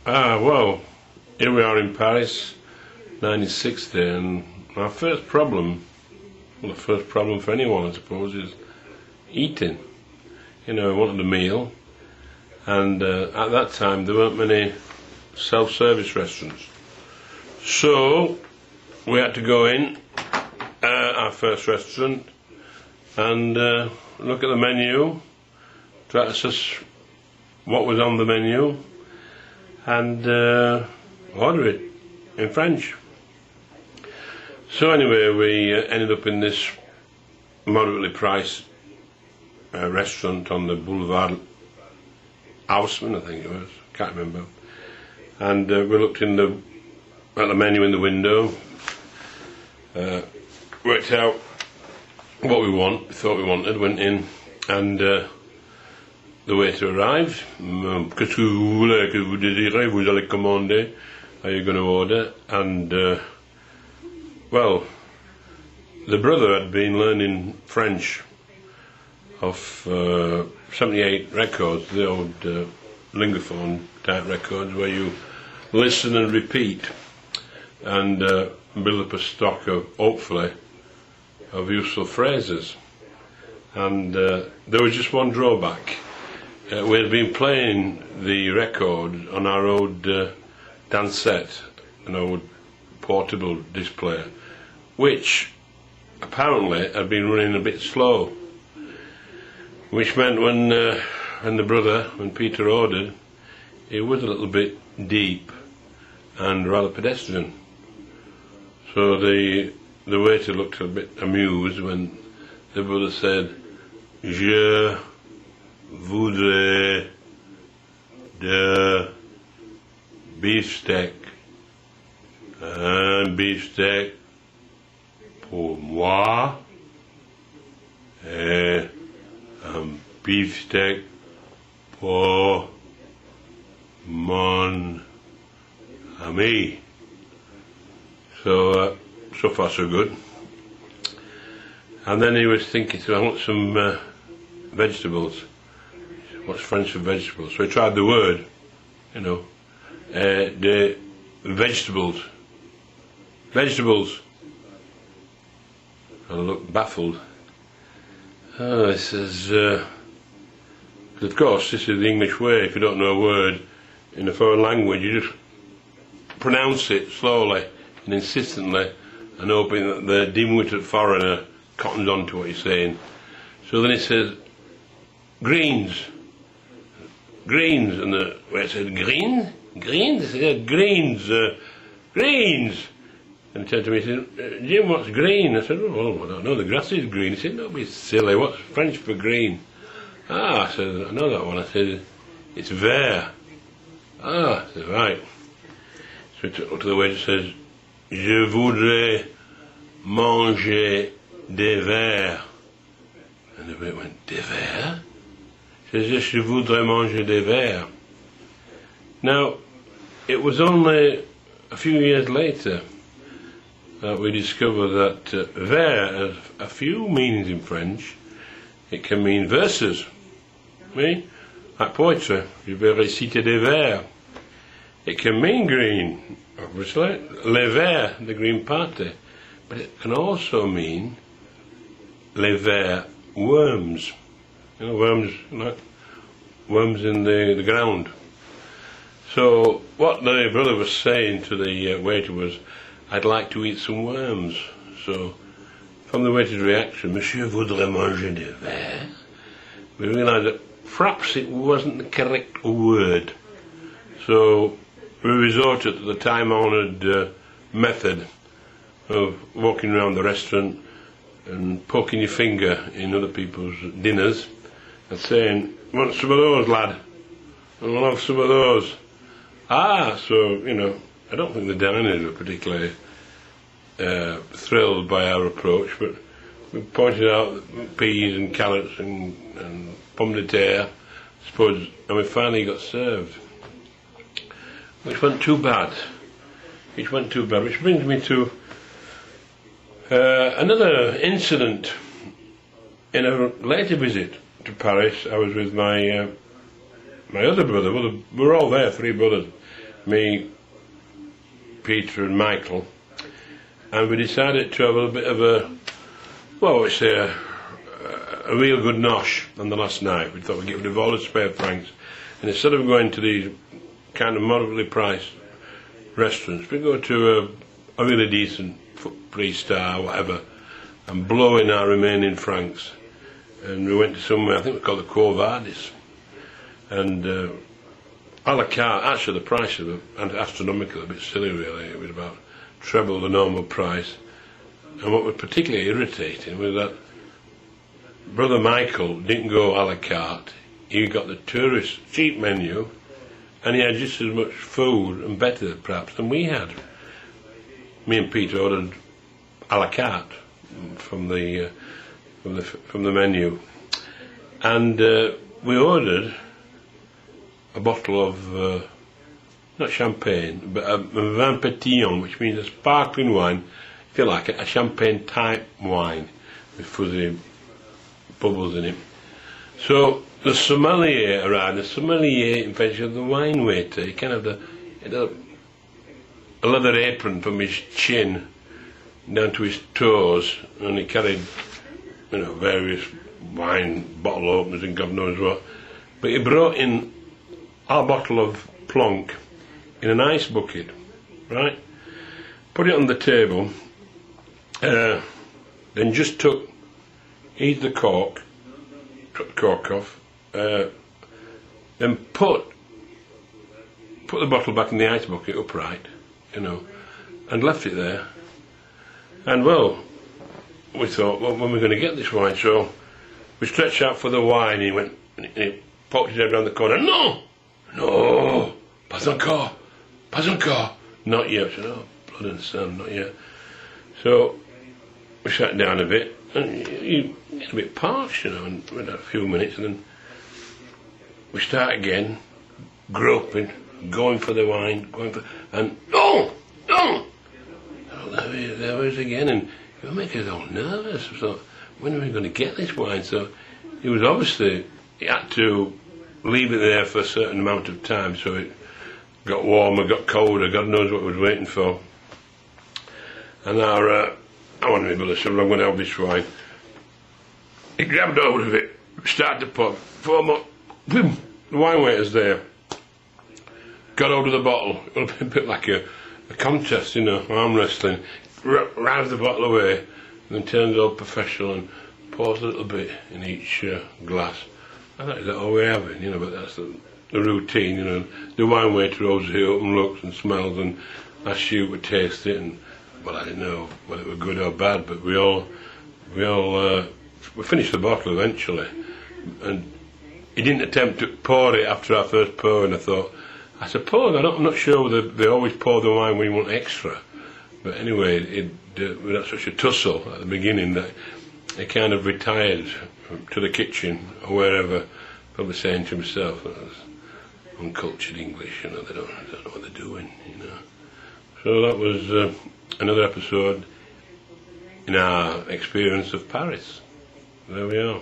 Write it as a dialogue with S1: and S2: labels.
S1: Well, here we are in Paris, 96th day, and our first problem, well, the first problem for anyone, I suppose, is eating. You know, I wanted a meal, and at that time there weren't many self-service restaurants. So, we had to go in, our first restaurant, and look at the menu, try to assess what was on the menu, and order it in French. So anyway, we ended up in this moderately priced restaurant on the Boulevard Haussmann, I think it was, can't remember. And we looked at the menu in the window, worked out what we thought we wanted, went in, and the waiter arrived. Qu'est-ce que vous voulez, que vous désirez, vous allez commander, are you going to order? And well, the brother had been learning French off 78 records, the old lingophone type records where you listen and repeat and build up a stock of, hopefully, of useful phrases. And there was just one drawback. We had been playing the record on our old dansette, an old portable display, which apparently had been running a bit slow, which meant when Peter ordered, it was a little bit deep and rather pedestrian. So the waiter looked a bit amused when the brother said, "Je voudrais de beefsteak, un beefsteak pour moi et un beefsteak pour mon ami." So far so good. And then he was thinking, so I want some vegetables. What's French for vegetables? So he tried the word, you know, the vegetables. Vegetables. I looked baffled. He says, of course, this is the English way. If you don't know a word in a foreign language, you just pronounce it slowly and insistently, and hoping that the dim-witted foreigner cottons on to what you're saying. So then he says, greens, and the waiter said, greens? He said, greens. And he turned to me and said, "Jim, what's green?" I said, "Oh, I don't know, the grass is green." He said, "Don't be silly, what's French for green?" I said, "I know that one." I said, "It's vert." I said, "Right." So he looked to the waiter and says, "Je voudrais manger des verts." And the waiter went, "Des verts?" He says, "Yes, je voudrais manger des verts." Now, it was only a few years later that we discovered that vers has a few meanings in French. It can mean verses, like poetry. Je vais réciter des vers. It can mean green, obviously, les verts, the Green Party, but it can also mean les verts worms. You know, worms, like worms in the ground. So what the brother was saying to the waiter was, "I'd like to eat some worms." So from the waiter's reaction, "Monsieur voudrait manger des vers," we realised that perhaps it wasn't the correct word. So we resorted to the time-honoured method of walking around the restaurant and poking your finger in other people's dinners and saying, "Want some of those, lad? I'll have some of those." So, you know, I don't think the diners were particularly thrilled by our approach, but we pointed out peas and carrots and pomme de terre, I suppose, and we finally got served, which wasn't too bad. Which brings me to another incident. In a later visit to Paris, I was with my other brother. Well, we were all there, three brothers. me, Peter and Michael, and we decided to have a bit of a, well, we say a real good nosh on the last night. We thought we'd get rid of all the spare francs, and instead of going to these kind of moderately priced restaurants, we go to a really decent 3-star, whatever, and blow in our remaining francs. And we went to somewhere, I think we called the Quo Vadis, and a la carte. Actually, the prices were astronomical, a bit silly really. It was about treble the normal price. And what was particularly irritating was that Brother Michael didn't go a la carte. He got the tourist cheap menu, and he had just as much food, and better perhaps, than we had. Me and Peter ordered a la carte from the menu, and we ordered a bottle of not champagne, but a vin pétillant, which means a sparkling wine, if you like it, a champagne type wine with fuzzy bubbles in it. So the sommelier arrived. The sommelier, in fact, was the wine waiter. He kind of had a leather apron from his chin down to his toes, and he carried, various wine bottle openers and God knows what. But he brought in our bottle of Plonk in an ice bucket, right? Put it on the table, then just eased the cork, took the cork off, then put the bottle back in the ice bucket upright, and left it there. And well, we thought, well, when are we going to get this wine? So we stretched out for the wine, and he poked his head around the corner. No, pas encore, not yet. I said, oh, blood and sun, not yet. So we sat down a bit, and you get a bit parched, and we had a few minutes, and then we start again, groping, going for the wine, and no! Oh, there it is again, and it would make us all nervous. So when are we going to get this wine? So he had to leave it there for a certain amount of time, so it got warmer, got colder, God knows what we was waiting for. And I wanted my brother said, well, I'm going to have this wine. He grabbed hold of it, started to pour, 4 more, boom, the wine waiter's there. Got hold of the bottle. It would have been a bit like a contest, arm wrestling. Rives the bottle away, and then turns all professional and pours a little bit in each glass. I thought, is that all we're having? But that's the routine, The wine waiter holds it up and looks and smells and asks you to taste it, and well, I didn't know whether it was good or bad, but we finished the bottle eventually, and he didn't attempt to pour it after our first pour, and I suppose, I'm not sure whether they always pour the wine when you want extra, but anyway, we had such a tussle at the beginning that he kind of retired to the kitchen or wherever, probably saying to himself, that was uncultured English, they don't know what they're doing, So that was another episode in our experience of Paris. There we are.